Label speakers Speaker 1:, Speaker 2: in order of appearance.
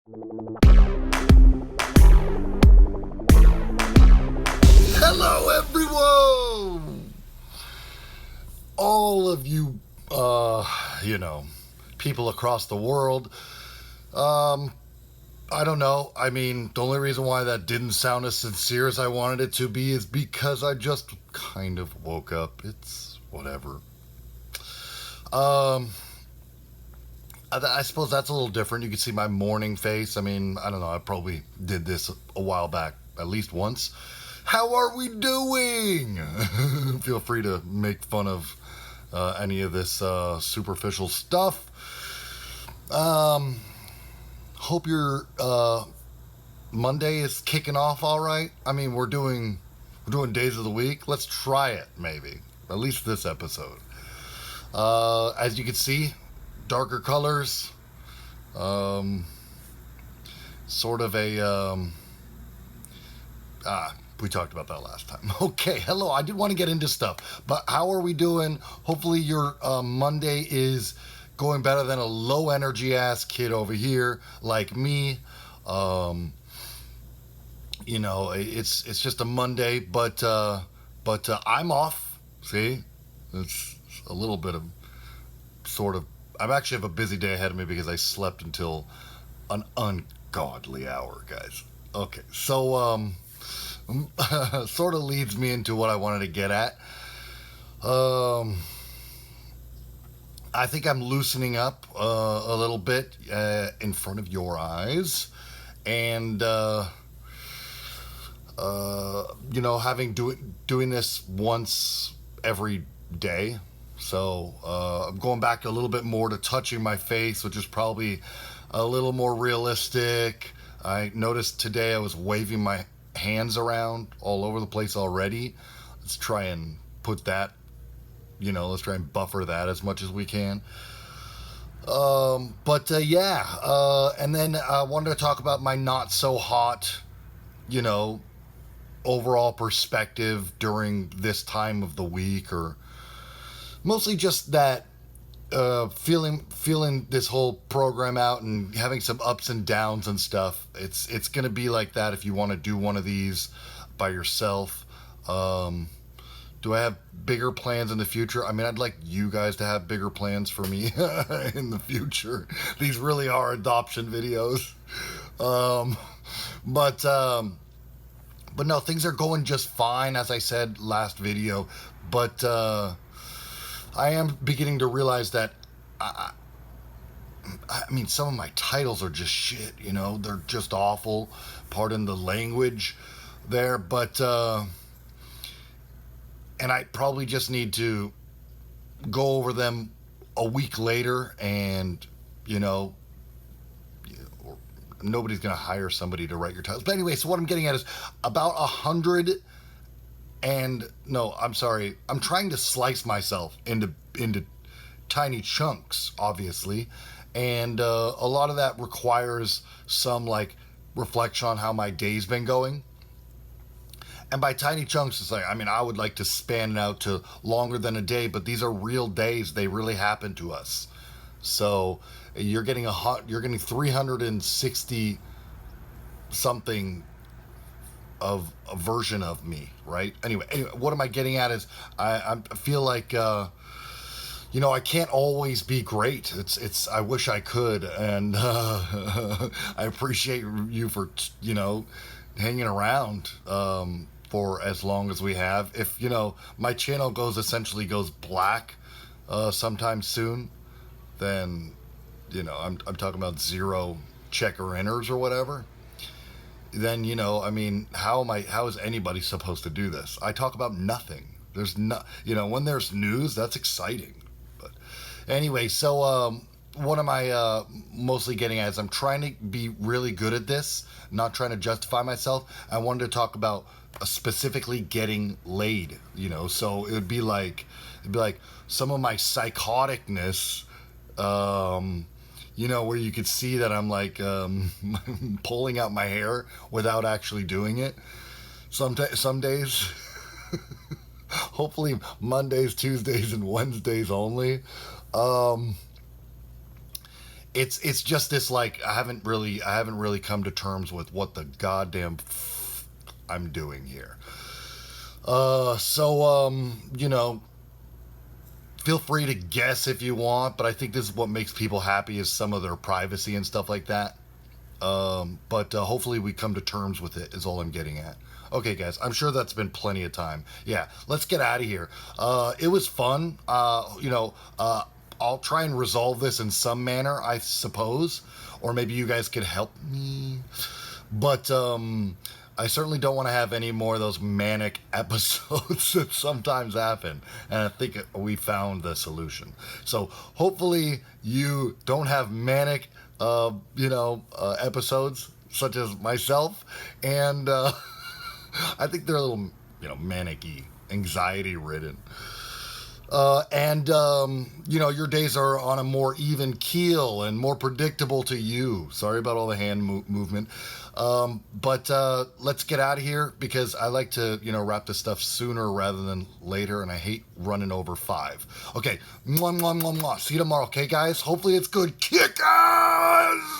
Speaker 1: Hello, everyone! All of you, people across the world. I don't know. I mean, the only reason why that didn't sound as sincere as I wanted it to be is because I just kind of woke up. It's whatever. I suppose that's a little different. You can see my morning face. I mean, I don't know. I probably did this a while back, at least once. How are we doing? Feel free to make fun of any of this superficial stuff. Hope your Monday is kicking off all right. I mean, we're doing days of the week. Let's try it, maybe. At least this episode. As you can see, darker colors. Sort of a we talked about that last time. Okay, hello. I did want to get into stuff, but how are we doing? Hopefully your Monday is going better than a low energy ass kid over here like me. It's just a Monday, but I'm off. See, it's a little bit of sort of. I actually have a busy day ahead of me because I slept until an ungodly hour, guys. Okay, so sort of leads me into what I wanted to get at. I think I'm loosening up a little bit in front of your eyes, and doing this once every day. So I'm going back a little bit more to touching my face, which is probably a little more realistic. I noticed today I was waving my hands around all over the place already. Let's try and put that, let's try and buffer that as much as we can. And then I wanted to talk about my not so hot, overall perspective during this time of the week, or mostly just that feeling this whole program out and having some ups and downs and stuff. It's gonna be like that if you want to do one of these by yourself. Do I have bigger plans in the future? I mean, I'd like you guys to have bigger plans for me in the future. These really are adoption videos. But no, things are going just fine, as I said last video. But I am beginning to realize that I mean, some of my titles are just shit, they're just awful. Pardon the language there, but and I probably just need to go over them a week later, and nobody's gonna hire somebody to write your titles. But anyway, so what I'm getting at is about 100. And no, I'm sorry. I'm trying to slice myself into tiny chunks, obviously, and a lot of that requires some reflection on how my day's been going. And by tiny chunks, it's I would like to span it out to longer than a day, but these are real days. They really happen to us. So you're getting 360 something of a version of me, right? Anyway, what am I getting at is I feel like I can't always be great. It's I wish I could, and I appreciate you for hanging around for as long as we have. If my channel essentially goes black sometime soon, then I'm talking about 0 checker inners or whatever. Then how is anybody supposed to do this? I talk about nothing. There's when there's news, that's exciting. But anyway, so what am I mostly getting at is I'm trying to be really good at this, not trying to justify myself. I wanted to talk about specifically getting laid, so it'd be like some of my psychoticness, where you could see that I'm pulling out my hair without actually doing it. Some days, hopefully Mondays, Tuesdays, and Wednesdays only. it's just this, like, I haven't really come to terms with what the goddamn I'm doing here. You know, feel free to guess if you want, but I think this is what makes people happy, is some of their privacy and stuff like that. But hopefully we come to terms with it, is all I'm getting at. Okay, guys, I'm sure that's been plenty of time. Yeah, let's get out of here. It was fun. I'll try and resolve this in some manner, I suppose, or maybe you guys could help me. But I certainly don't want to have any more of those manic episodes that sometimes happen. And I think we found the solution. So hopefully you don't have manic, episodes such as myself. And I think they're a little, manic-y, anxiety-ridden. Your days are on a more even keel and more predictable to you. Sorry about all the hand movement. But let's get out of here, because I like to, wrap this stuff sooner rather than later, and I hate running over 5. Okay, mwah, mwah, mwah, mwah. See you tomorrow, okay, guys? Hopefully it's good. Kick ass!